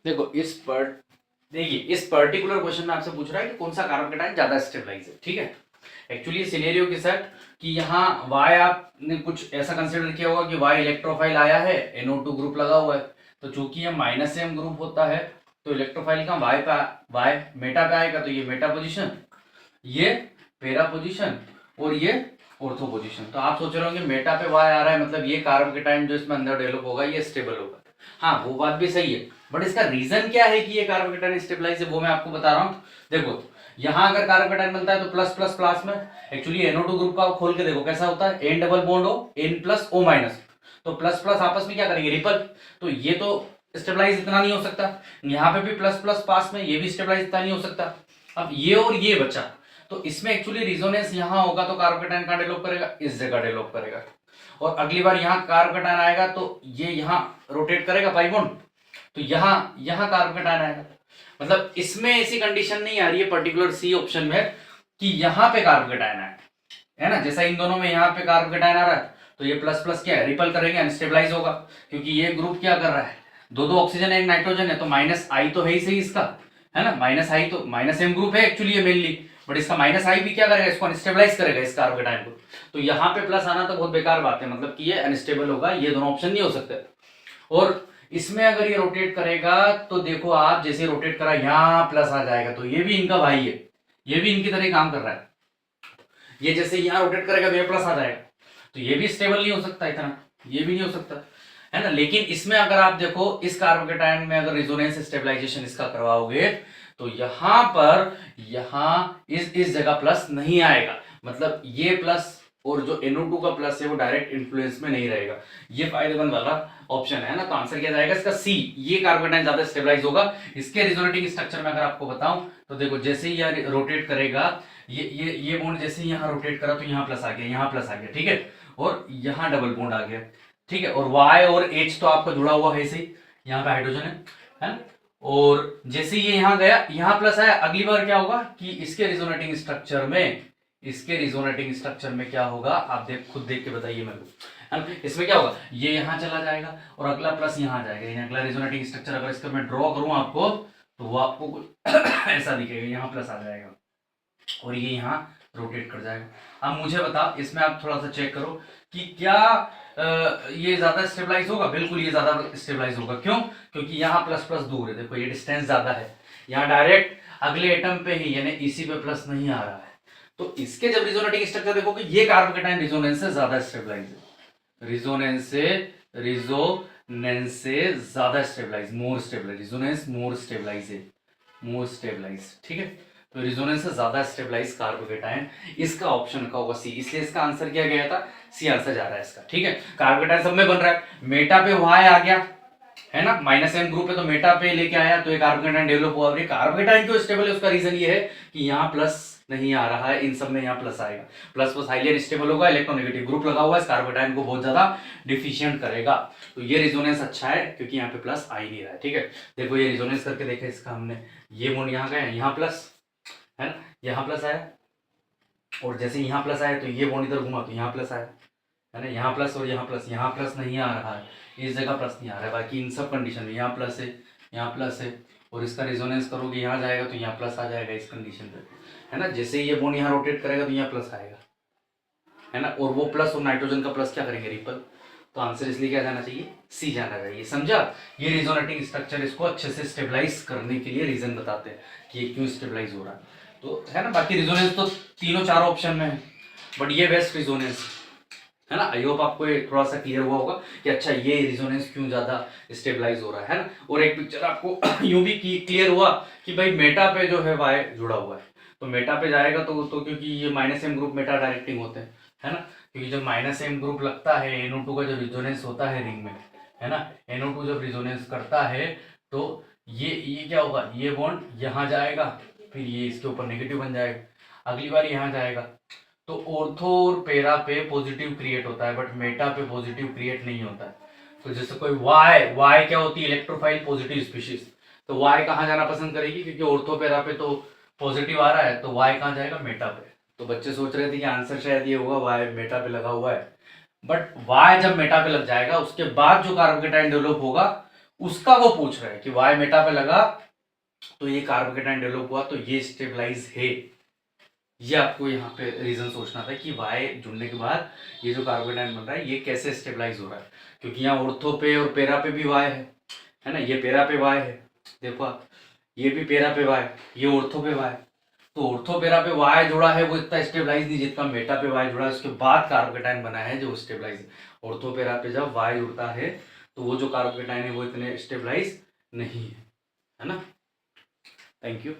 देखो देखिए इस पर्टिकुलर क्वेश्चन में आपसे पूछ रहा है कि कौन सा कार्बन कैटायन ज्यादा स्टेबलाइज है, ठीक है। एक्चुअली सिनेरियो के साथ कि यहाँ Y आपने कुछ ऐसा कंसिडर किया होगा कि Y इलेक्ट्रोफाइल आया है, NO2 ग्रुप लगा हुआ है, तो चूंकि ये -M ग्रुप होता है तो इलेक्ट्रोफाइल का Y मेटा पे आएगा, तो ये मेटा पोजीशन, ये पेरा पोजीशन और ये ऑर्थो पोजीशन। तो आप सोच रहे होंगे मेटा पे Y आ रहा है मतलब ये कार्बन कैटायन जो इसमें अंदर डेवलप होगा ये स्टेबल होगा। हाँ वो बात भी सही है, बट इसका रीजन क्या है कि ये कार्बन कैटायन स्टेबलाइज है वो मैं आपको बता रहा हूँ। देखो यहाँ अगर कार्बन कैटायन बनता है तो प्लस प्लस प्लस में एक्चुअली NO2 ग्रुप का खोल के देखो कैसा होता है, N double bond O N plus O minus, तो प्लस प्लस आपस में क्या करेंगे, रिपल। तो ये तो स्टेबलाइज इतना नहीं हो सकता, यहाँ पे भी प्लस प्लस पास में ये भी स्टेबलाइज इतना नहीं हो सकता। अब ये और ये बचा, तो इसमें एक्चुअली रिजोनेंस यहाँ होगा तो कार्बन कैटायन कहाँ डेवलप करेगा, इस जगह डेवलप करेगा। और अगली बार यहाँ कार्बन कैटायन आएगा तो ये यहाँ रोटेट करेगा पाई बॉन्ड, तो यहाँ कार्बन कैटायन आएगा। मतलब इसमें ऐसी कंडीशन नहीं आ रही है पर्टिकुलर सी ऑप्शन में कि यहाँ पे कार्बन कैटायन है ना, जैसा इन दोनों में यहाँ पे कार्बन कैटायन आ रहा है तो ये प्लस प्लस क्या है, रिपल करेंगे, अनस्टेबलाइज होगा, क्योंकि ये ग्रुप क्या कर रहा है, दो दो ऑक्सीजन एक नाइट्रोजन है, तो माइनस आई तो है ही सही इसका, है ना, माइनस आई तो -M ग्रुप है एक्चुअली ये मेनली, बट इसका -I भी क्या करेगा, इसको अनस्टेबलाइज करेगा इस कार्बन कैटायन को। तो यहाँ पे प्लस आना तो बहुत बेकार बात है, मतलब कि ये अनस्टेबल होगा, ये दोनों ऑप्शन नहीं हो सकते। और इसमें अगर ये रोटेट करेगा तो देखो आप जैसे रोटेट करा यहाँ प्लस आ जाएगा, तो ये भी इनका भाई है, ये भी इनकी तरह काम कर रहा है। ये जैसे यहाँ रोटेट करेगा तो ये प्लस आ जाएगा, तो ये भी स्टेबल नहीं हो सकता इतना, ये भी नहीं हो सकता, है ना। लेकिन इसमें अगर आप देखो इस कार्बन कैटायन में अगर रिजोनेंस स्टेबलाइजेशन इसका करवाओगे तो यहाँ पर इस जगह प्लस नहीं आएगा, मतलब ये प्लस और जो NO2 का प्लस है वो डायरेक्ट इन्फ्लुएंस में नहीं रहेगा, ये फायदेमंद वाला ऑप्शन है ना। तो आंसर क्या जाएगा इसका सी, ये कार्बन कैटायन ज्यादा स्टेबलाइज होगा। इसके रिजोनेटिंग स्ट्रक्चर में अगर आपको बताऊं तो देखो जैसे ही यह रोटेट करेगा, ये बॉन्ड जैसे ही यहाँ रोटेट करा तो यहाँ प्लस आ गया, यहाँ प्लस आ गया, ठीक है, और यहाँ डबल बॉन्ड आ गया, ठीक है, और Y और H तो आपका जुड़ा हुआ है इसे, यहाँ पे हाइड्रोजन है ना। और जैसे ये यहाँ गया, यहाँ प्लस आया, अगली बार क्या होगा कि इसके रिजोनेटिंग स्ट्रक्चर में क्या होगा, आप खुद देख के बताइए मेरे को, है ना। इसमें क्या होगा, ये यहाँ चला जाएगा और अगला प्लस यहाँ जाएगा, यानी अगला रिजोनेटिंग स्ट्रक्चर अगर इसका मैं ड्रॉ करूँ आपको तो वो आपको कुछ ऐसा दिखेगा, यहाँ प्लस आ जाएगा और ये यहाँ रोटेट कर जाएगा। अब मुझे बताओ इसमें आप थोड़ा सा चेक करो कि क्या ये ज्यादा स्टेबलाइज होगा, बिल्कुल ये ज्यादा स्टेबलाइज होगा, क्यों, क्योंकि यहाँ प्लस प्लस दूर है, देखो ये डिस्टेंस ज्यादा है, यहाँ डायरेक्ट अगले एटम पे ही यानी इसी पे प्लस नहीं आ रहा है, तो इसके जब रिजोनेटिंग स्ट्रक्चर देखोगे ये कार्बन कैटायन रिजोनेंस से ज्यादा स्टेबलाइज है, रिजोनेंस से ज्यादा स्टेबलाइज, मोर स्टेबलाइज, रिजोनेंस मोर स्टेबलाइज है, मोर स्टेबलाइज, ठीक है। तो रिजोनेंस से ज्यादा स्टेबलाइज कार्बन कैटायन, इसका ऑप्शन का होगा सी, इसलिए इसका आंसर क्या गया था, सी आंसर जा रहा है इसका, ठीक है। कार्बन कैटायन सब में बन रहा है, मेटा पे Y आ गया है ना, -M ग्रुप है तो मेटा पे लेके आया तो ये कार्बन कैटायन डेवलप हुआ। और ये कार्बन कैटायन क्यों स्टेबल है उसका रीजन ये है कि यहाँ प्लस नहीं आ रहा है, इन सब में यहाँ प्लस आएगा, प्लस प्लस हाईली अनस्टेबल होगा, इलेक्ट्रोनेगेटिव ग्रुप लगा हुआ है, इस कार्बन कैटायन को बहुत ज्यादा डिफिशिएंट करेगा, तो ये रिजोनेंस अच्छा है क्योंकि यहाँ पे प्लस आ ही नहीं रहा है, ठीक है। देखो ये रिजोनेंस करके देखा इसका हमने, ये बॉन्ड यहाँ गया, यहाँ प्लस है ना, यहाँ प्लस आया, और जैसे यहाँ प्लस आया तो ये बॉन्ड इधर घुमा तो यहाँ प्लस आया, है ना, यहाँ प्लस और यहाँ प्लस नहीं आ रहा है, इस जगह प्लस नहीं आ रहा है, बाकी इन सब कंडीशन में यहाँ प्लस है, यहाँ प्लस है, और इसका रिजोनेंस करोगे यहाँ जाएगा तो यहाँ प्लस आ जाएगा इस कंडीशन पे, है ना। जैसे ये बॉन्ड यहाँ रोटेट करेगा तो यहाँ प्लस आएगा, है ना, और वो प्लस और नाइट्रोजन का प्लस क्या करेंगे, रिपल, तो आंसर इसलिए क्या जाना चाहिए, सी जाना चाहिए, समझा। ये रिजोनेटिंग स्ट्रक्चर इसको अच्छे से स्टेबलाइज करने के लिए रीजन बताते हैं कि ये क्यों स्टेबलाइज हो रहा है, तो है ना। बाकी रिजोनेंस तो तीनों चारों ऑप्शन में है, बट ये बेस्ट रिजोनेंस है ना। आई होप आपको ये थोड़ा सा क्लियर हुआ होगा कि अच्छा ये रिजोनेंस क्यों ज्यादा स्टेबलाइज हो रहा है ना। और एक पिक्चर आपको यूं भी क्लियर हुआ कि भाई मेटा पे जो है Y जुड़ा हुआ है, तो मेटा पे जाएगा तो क्योंकि ये -M ग्रुप मेटा डायरेक्टिंग होते हैं, है ना, क्योंकि जब -M ग्रुप लगता है NO2 का जो रिजोनेंस होता है रिंग में, है ना, NO2 जब रिजोनेंस करता है तो ये क्या होगा, ये बॉन्ड यहाँ जाएगा, फिर ये इसके ऊपर नेगेटिव बन जाएगा, अगली बार यहाँ जाएगा, तो ऑर्थो और पेरा पे पॉजिटिव क्रिएट होता है बट मेटा पे पॉजिटिव क्रिएट नहीं होता है। तो जैसे कोई Y क्या होती है, इलेक्ट्रोफाइल पॉजिटिव स्पीशीज, तो Y कहाँ जाना पसंद करेगी, क्योंकि ऑर्थो पेरा पे तो पॉजिटिव आ रहा है, तो Y कहाँ जाएगा, मेटा पे। तो बच्चे सोच रहे थे कि आंसर शायद ये होगा Y मेटा पे लगा हुआ है, बट Y जब मेटा पे लग जाएगा उसके बाद जो कार्बन कैटायन डेवलप होगा उसका वो पूछ रहा है कि वाई मेटा पे लगा तो ये कार्बोकेटाइन डेवलप हुआ तो ये स्टेबलाइज है। ये आपको यहाँ पे रीजन सोचना था कि वाई जुड़ने के बाद ये जो कार्बोकेटाइन बन रहा है ये कैसे स्टेबलाइज हो रहा है, क्योंकि यहाँ ऑर्थो पे और पेरा पे भी वाई है ना, ये पेरा पे वाई है, देखो आप ये भी पेरा पे वाई, ये ऑर्थो पे वाई, तो ऑर्थो पेरा पे वाई जुड़ा है वो इतना स्टेबलाइज नहीं जितना मेटा पे वाई जुड़ा है, उसके बाद कार्बोकेटाइन बना है जो स्टेबलाइज। ऑर्थो पेरा पे जब वाई जुड़ता है तो वो जो कार्बोकेटाइन है वो इतने स्टेबलाइज नहीं है ना। Thank you.